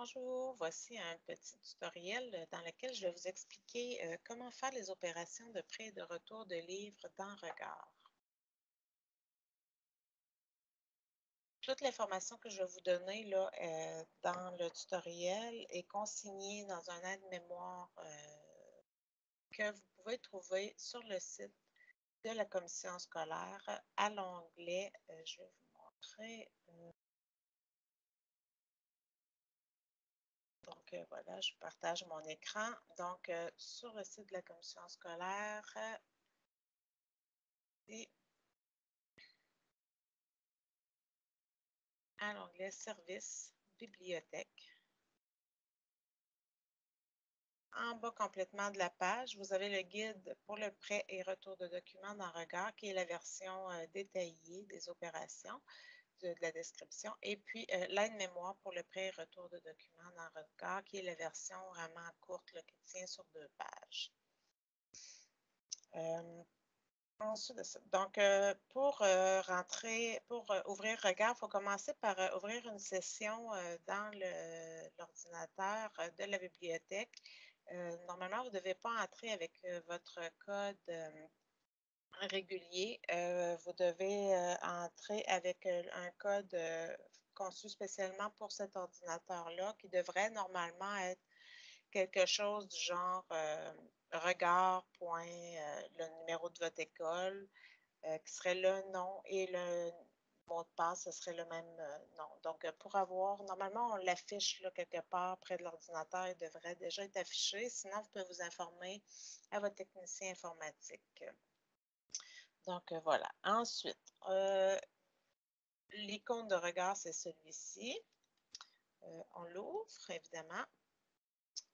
Bonjour, voici un petit tutoriel dans lequel je vais vous expliquer comment faire les opérations de prêt et de retour de livres dans Regard. Toute l'information que je vais vous donner là, dans le tutoriel est consignée dans un aide-mémoire que vous pouvez trouver sur le site de la commission scolaire à l'onglet, je vais vous montrer. Donc, voilà, je partage mon écran. Donc, sur le site de la commission scolaire, et à l'onglet Services, Bibliothèque. En bas complètement de la page, vous avez le guide pour le prêt et retour de documents dans Regard, qui est la version détaillée des opérations, de la description, et puis l'aide-mémoire pour le prêt et retour de documents dans Regard, qui est la version vraiment courte, là, qui tient sur 2 pages. Ensuite de ça. Donc, pour ouvrir Regard, il faut commencer par ouvrir une session dans l'ordinateur de la bibliothèque. Normalement, vous ne devez pas entrer avec votre code régulier. Vous devez entrer avec un code conçu spécialement pour cet ordinateur-là, qui devrait normalement être quelque chose du genre regard, point, le numéro de votre école, qui serait le nom et le mot de passe, ce serait le même nom. Donc, pour avoir, normalement, on l'affiche quelque part près de l'ordinateur, il devrait déjà être affiché. Sinon, vous pouvez vous informer à votre technicien informatique. Donc, voilà. Ensuite, l'icône de regard, c'est celui-ci. On l'ouvre, évidemment.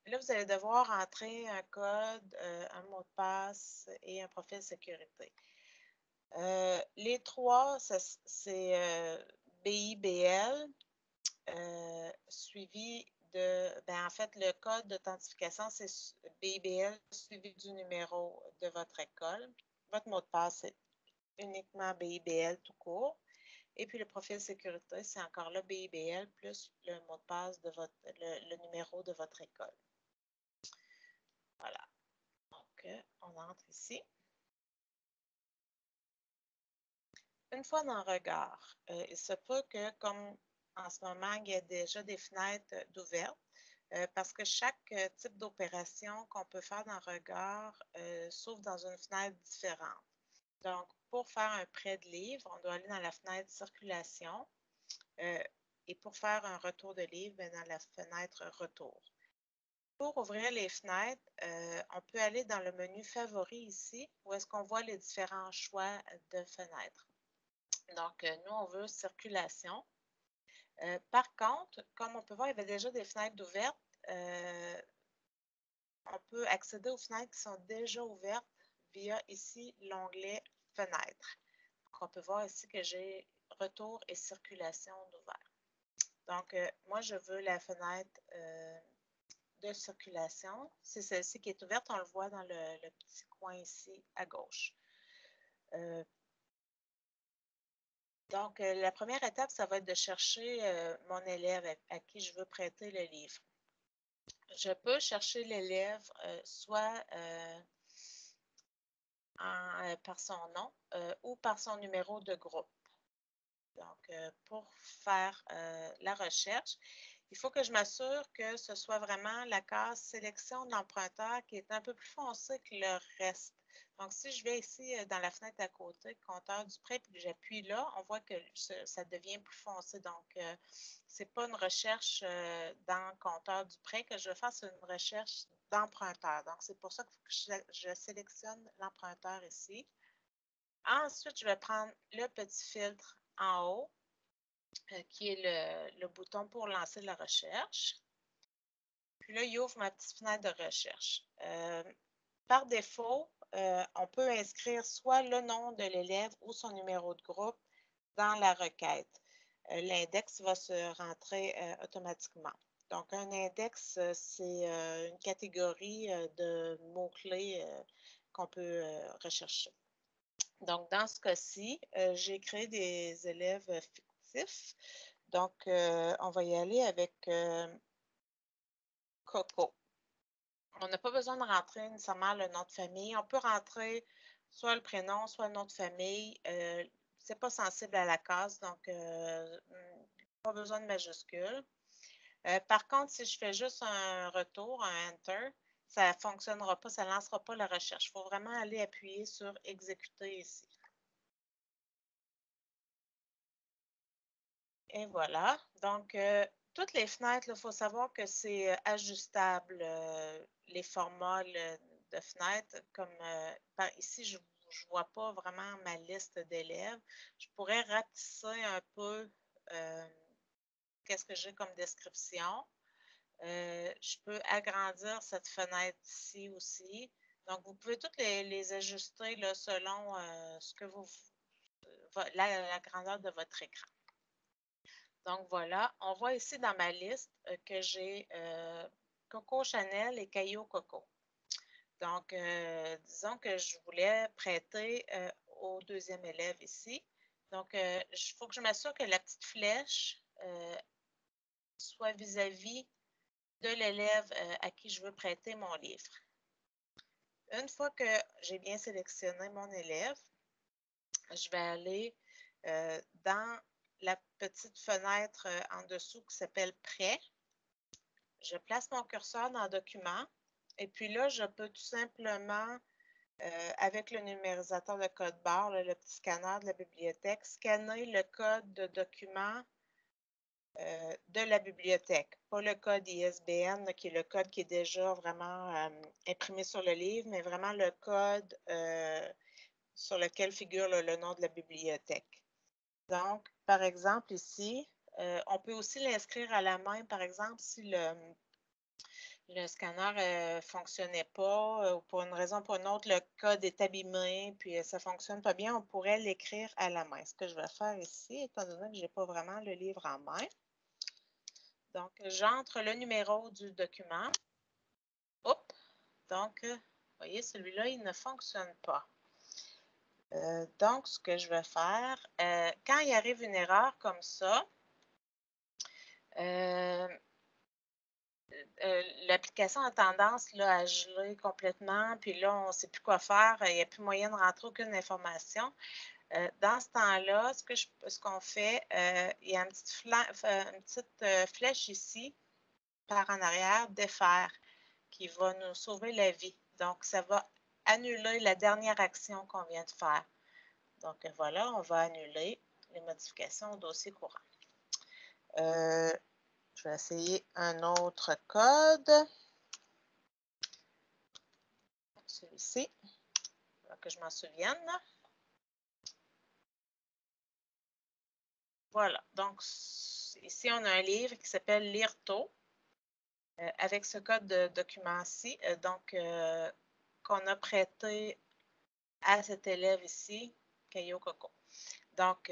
Là, vous allez devoir entrer un code, un mot de passe et un profil sécurité. Les trois, c'est BIBL suivi de, en fait, le code d'authentification, c'est BIBL suivi du numéro de votre école. Votre mot de passe, c'est uniquement BIBL tout court. Et puis le profil sécurité, c'est encore là BIBL plus le mot de passe de le numéro de votre école. Voilà. Donc, on entre ici. Une fois dans Regard, il se peut que, comme en ce moment, il y a déjà des fenêtres d'ouvertes, parce que chaque type d'opération qu'on peut faire dans Regard s'ouvre dans une fenêtre différente. Donc, pour faire un prêt de livre, on doit aller dans la fenêtre Circulation et pour faire un retour de livre, dans la fenêtre Retour. Pour ouvrir les fenêtres, on peut aller dans le menu Favoris ici, où est-ce qu'on voit les différents choix de fenêtres. Donc, nous, on veut circulation. Par contre, comme on peut voir, il y avait déjà des fenêtres ouvertes. On peut accéder aux fenêtres qui sont déjà ouvertes via ici l'onglet Fenêtres. Donc, on peut voir ici que j'ai retour et circulation d'ouvert. Donc, moi, je veux la fenêtre de circulation. C'est celle-ci qui est ouverte. On le voit dans le petit coin ici à gauche. Donc, la première étape, ça va être de chercher mon élève à qui je veux prêter le livre. Je peux chercher l'élève soit par son nom ou par son numéro de groupe. Donc, pour faire la recherche, il faut que je m'assure que ce soit vraiment la case sélection de l'emprunteur qui est un peu plus foncée que le reste. Donc, si je vais ici dans la fenêtre à côté, compteur du prêt, puis que j'appuie là, on voit que ça devient plus foncé. Donc, ce n'est pas une recherche dans compteur du prêt que je vais faire, c'est une recherche d'emprunteur. Donc, c'est pour ça qu'il faut que je sélectionne l'emprunteur ici. Ensuite, je vais prendre le petit filtre en haut, qui est le bouton pour lancer la recherche. Puis là, il ouvre ma petite fenêtre de recherche. Par défaut, on peut inscrire soit le nom de l'élève ou son numéro de groupe dans la requête. L'index va se rentrer automatiquement. Donc, un index, c'est une catégorie de mots-clés qu'on peut rechercher. Donc, dans ce cas-ci, j'ai créé des élèves fictifs. Donc, on va y aller avec Coco. On n'a pas besoin de rentrer nécessairement le nom de famille. On peut rentrer soit le prénom, soit le nom de famille. C'est pas sensible à la case, donc pas besoin de majuscule. Par contre, si je fais juste un retour, un Enter, ça ne fonctionnera pas, ça ne lancera pas la recherche. Il faut vraiment aller appuyer sur Exécuter ici. Et voilà. Donc, toutes les fenêtres, il faut savoir que c'est ajustable, les formats de fenêtres. Comme ici, je ne vois pas vraiment ma liste d'élèves. Je pourrais rapetisser un peu qu'est-ce que j'ai comme description. Je peux agrandir cette fenêtre-ci aussi. Donc, vous pouvez toutes les ajuster là, selon ce que la grandeur de votre écran. Donc, voilà. On voit ici dans ma liste que j'ai Coco Chanel et Caillou Coco. Donc, disons que je voulais prêter au deuxième élève ici. Donc, il faut que je m'assure que la petite flèche soit vis-à-vis de l'élève à qui je veux prêter mon livre. Une fois que j'ai bien sélectionné mon élève, je vais aller dans la petite fenêtre en dessous qui s'appelle Prêt. Je place mon curseur dans Document et puis là, je peux tout simplement, avec le numérisateur de code barre, le petit scanner de la bibliothèque, scanner le code de document de la bibliothèque, pas le code ISBN, là, qui est le code qui est déjà vraiment imprimé sur le livre, mais vraiment le code sur lequel figure le nom de la bibliothèque. Donc, par exemple, ici, on peut aussi l'inscrire à la main, par exemple, si le scanner ne fonctionnait pas ou pour une raison ou pour une autre, le code est abîmé, puis ça ne fonctionne pas bien, on pourrait l'écrire à la main. Ce que je vais faire ici, étant donné que je n'ai pas vraiment le livre en main, donc, j'entre le numéro du document. Hop! Donc, vous voyez, celui-là, il ne fonctionne pas. Donc, ce que je vais faire, quand il arrive une erreur comme ça, l'application a tendance là, à geler complètement, puis là, on ne sait plus quoi faire, il n'y a plus moyen de rentrer aucune information. Dans ce temps-là, ce qu'on fait, il y a une petite flèche ici, par en arrière, défaire, qui va nous sauver la vie. Donc, ça va annuler la dernière action qu'on vient de faire. Donc, voilà, on va annuler les modifications au dossier courant. Je vais essayer un autre code. Celui-ci, que je m'en souvienne. Voilà, donc ici, on a un livre qui s'appelle Lire tôt, avec ce code de document-ci, qu'on a prêté à cet élève ici, Caillou Coco. Donc,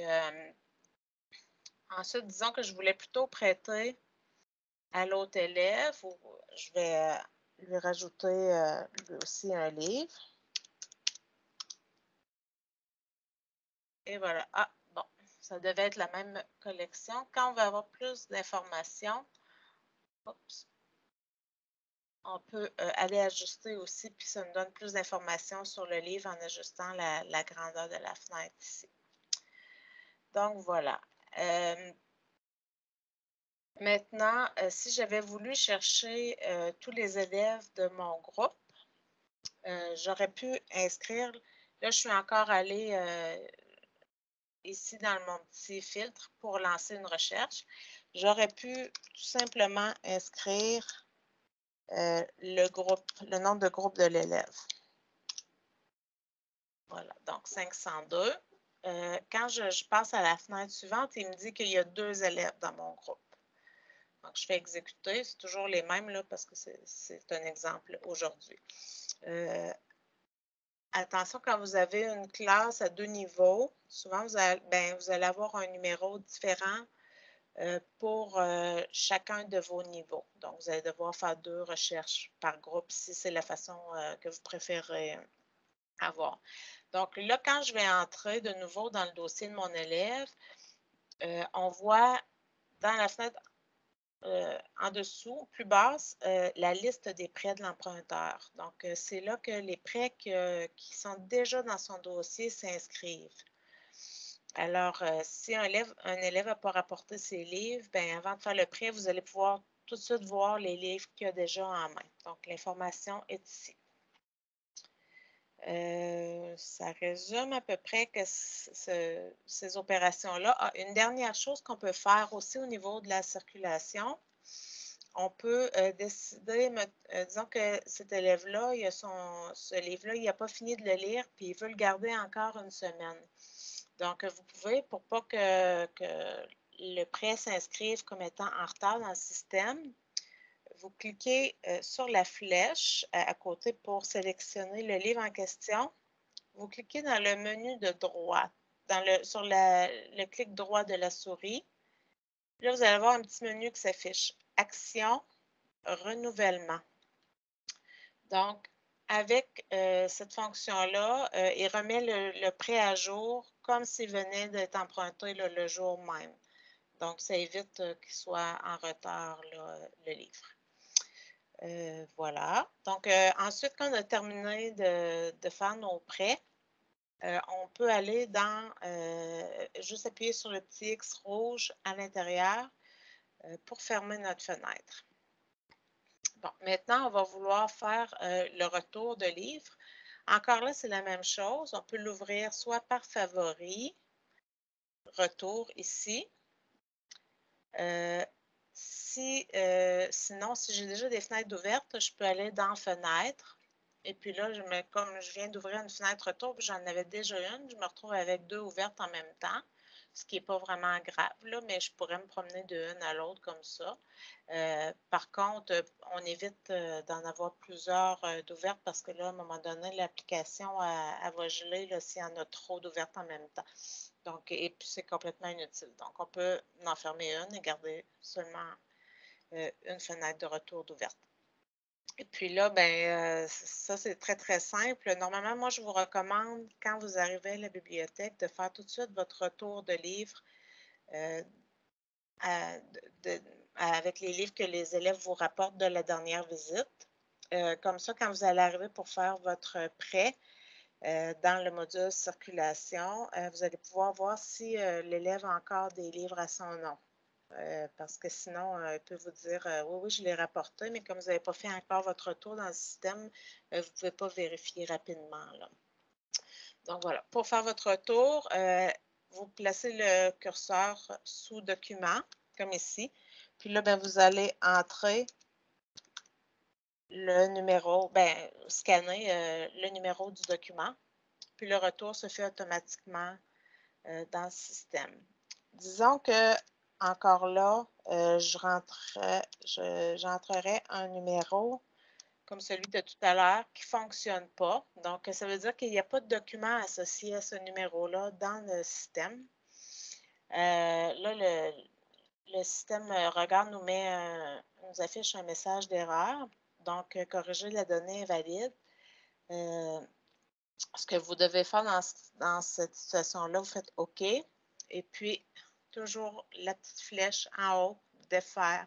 ensuite, disons que je voulais plutôt prêter à l'autre élève, ou je vais lui rajouter lui aussi un livre. Et voilà. Ah, bon, ça devait être la même collection. Quand on va avoir plus d'informations, on peut aller ajuster aussi, puis ça nous donne plus d'informations sur le livre en ajustant la grandeur de la fenêtre ici. Donc, voilà. Maintenant, si j'avais voulu chercher tous les élèves de mon groupe, j'aurais pu inscrire, là je suis encore allée ici dans mon petit filtre pour lancer une recherche. J'aurais pu tout simplement inscrire le nom de groupe de l'élève. Voilà, donc 502. Quand je passe à la fenêtre suivante, il me dit qu'il y a 2 élèves dans mon groupe. Donc, je fais exécuter. C'est toujours les mêmes là, parce que c'est un exemple aujourd'hui. Attention, quand vous avez une classe à 2 niveaux, souvent vous allez avoir un numéro différent pour chacun de vos niveaux. Donc, vous allez devoir faire 2 recherches par groupe si c'est la façon que vous préférez avoir. Donc, là, quand je vais entrer de nouveau dans le dossier de mon élève, on voit dans la fenêtre en dessous, plus basse, la liste des prêts de l'emprunteur. Donc, c'est là que les prêts qui sont déjà dans son dossier s'inscrivent. Alors, si un élève n'a pas rapporté ses livres, bien, avant de faire le prêt, vous allez pouvoir tout de suite voir les livres qu'il a déjà en main. Donc, l'information est ici. Ça résume à peu près que ces opérations-là. Ah, une dernière chose qu'on peut faire aussi au niveau de la circulation, on peut décider, disons que cet élève-là, ce livre-là, il n'a pas fini de le lire, puis il veut le garder encore une semaine. Donc, vous pouvez, pour pas que le prêt s'inscrive comme étant en retard dans le système, vous cliquez sur la flèche à côté pour sélectionner le livre en question. Vous cliquez dans le menu de droite, sur le clic droit de la souris. Là, vous allez avoir un petit menu qui s'affiche Action, renouvellement. Donc, avec cette fonction-là, il remet le prêt à jour comme s'il venait d'être emprunté le jour même. Donc, ça évite qu'il soit en retard, là, le livre. Voilà. Donc, ensuite qu'on a terminé de faire nos prêts, on peut aller dans, juste appuyer sur le petit X rouge à l'intérieur pour fermer notre fenêtre. Bon, maintenant, on va vouloir faire le retour de livre. Encore là, c'est la même chose. On peut l'ouvrir soit par favori, retour ici. Sinon, si j'ai déjà des fenêtres ouvertes, je peux aller dans fenêtre. Et puis là, comme je viens d'ouvrir une fenêtre retour, puis j'en avais déjà une, je me retrouve avec deux ouvertes en même temps, ce qui n'est pas vraiment grave, là, mais je pourrais me promener d'une à l'autre comme ça. Par contre, on évite d'en avoir plusieurs d'ouvertes parce que là, à un moment donné, l'application elle va geler s'il y en a trop d'ouvertes en même temps. Donc, et puis c'est complètement inutile. Donc, on peut en fermer une et garder seulement une fenêtre de retour d'ouverte. Et puis là, ben ça, c'est très, très simple. Normalement, moi, je vous recommande, quand vous arrivez à la bibliothèque, de faire tout de suite votre retour de livres avec les livres que les élèves vous rapportent de la dernière visite. Comme ça, quand vous allez arriver pour faire votre prêt, dans le module circulation, vous allez pouvoir voir si l'élève a encore des livres à son nom. Parce que sinon, il peut vous dire oui, oui, je l'ai rapporté, mais comme vous n'avez pas fait encore votre retour dans le système, vous ne pouvez pas vérifier rapidement, là. Donc voilà, pour faire votre retour, vous placez le curseur sous document, comme ici. Puis là, ben, vous allez entrer le numéro, scanner le numéro du document. Puis le retour se fait automatiquement dans le système. Disons que, encore là, j'entrerai un numéro comme celui de tout à l'heure qui ne fonctionne pas. Donc, ça veut dire qu'il n'y a pas de document associé à ce numéro-là dans le système. Là, le système regarde, nous affiche un message d'erreur. Donc, corriger la donnée invalide. Ce que vous devez faire dans cette situation-là, vous faites OK. Et puis, toujours la petite flèche en haut, défaire,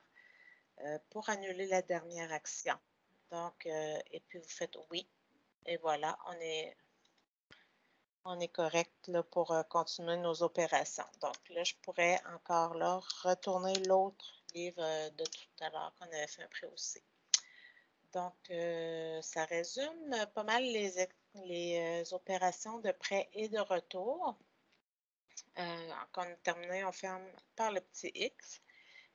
pour annuler la dernière action. Donc, et puis vous faites oui. Et voilà, on est correct là, pour continuer nos opérations. Donc, là, je pourrais encore là retourner l'autre livre de tout à l'heure qu'on avait fait un prêt aussi. Donc, ça résume pas mal les opérations de prêt et de retour. Quand on a terminé, on ferme par le petit X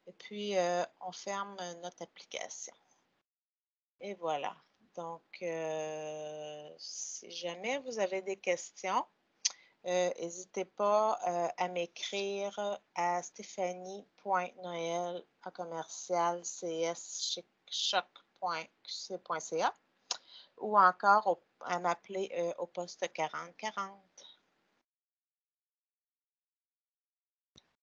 et puis on ferme notre application. Et voilà. Donc, si jamais vous avez des questions, n'hésitez pas à m'écrire à stephanie.noël@cschoc.qc.ca ou encore à m'appeler au poste 4040.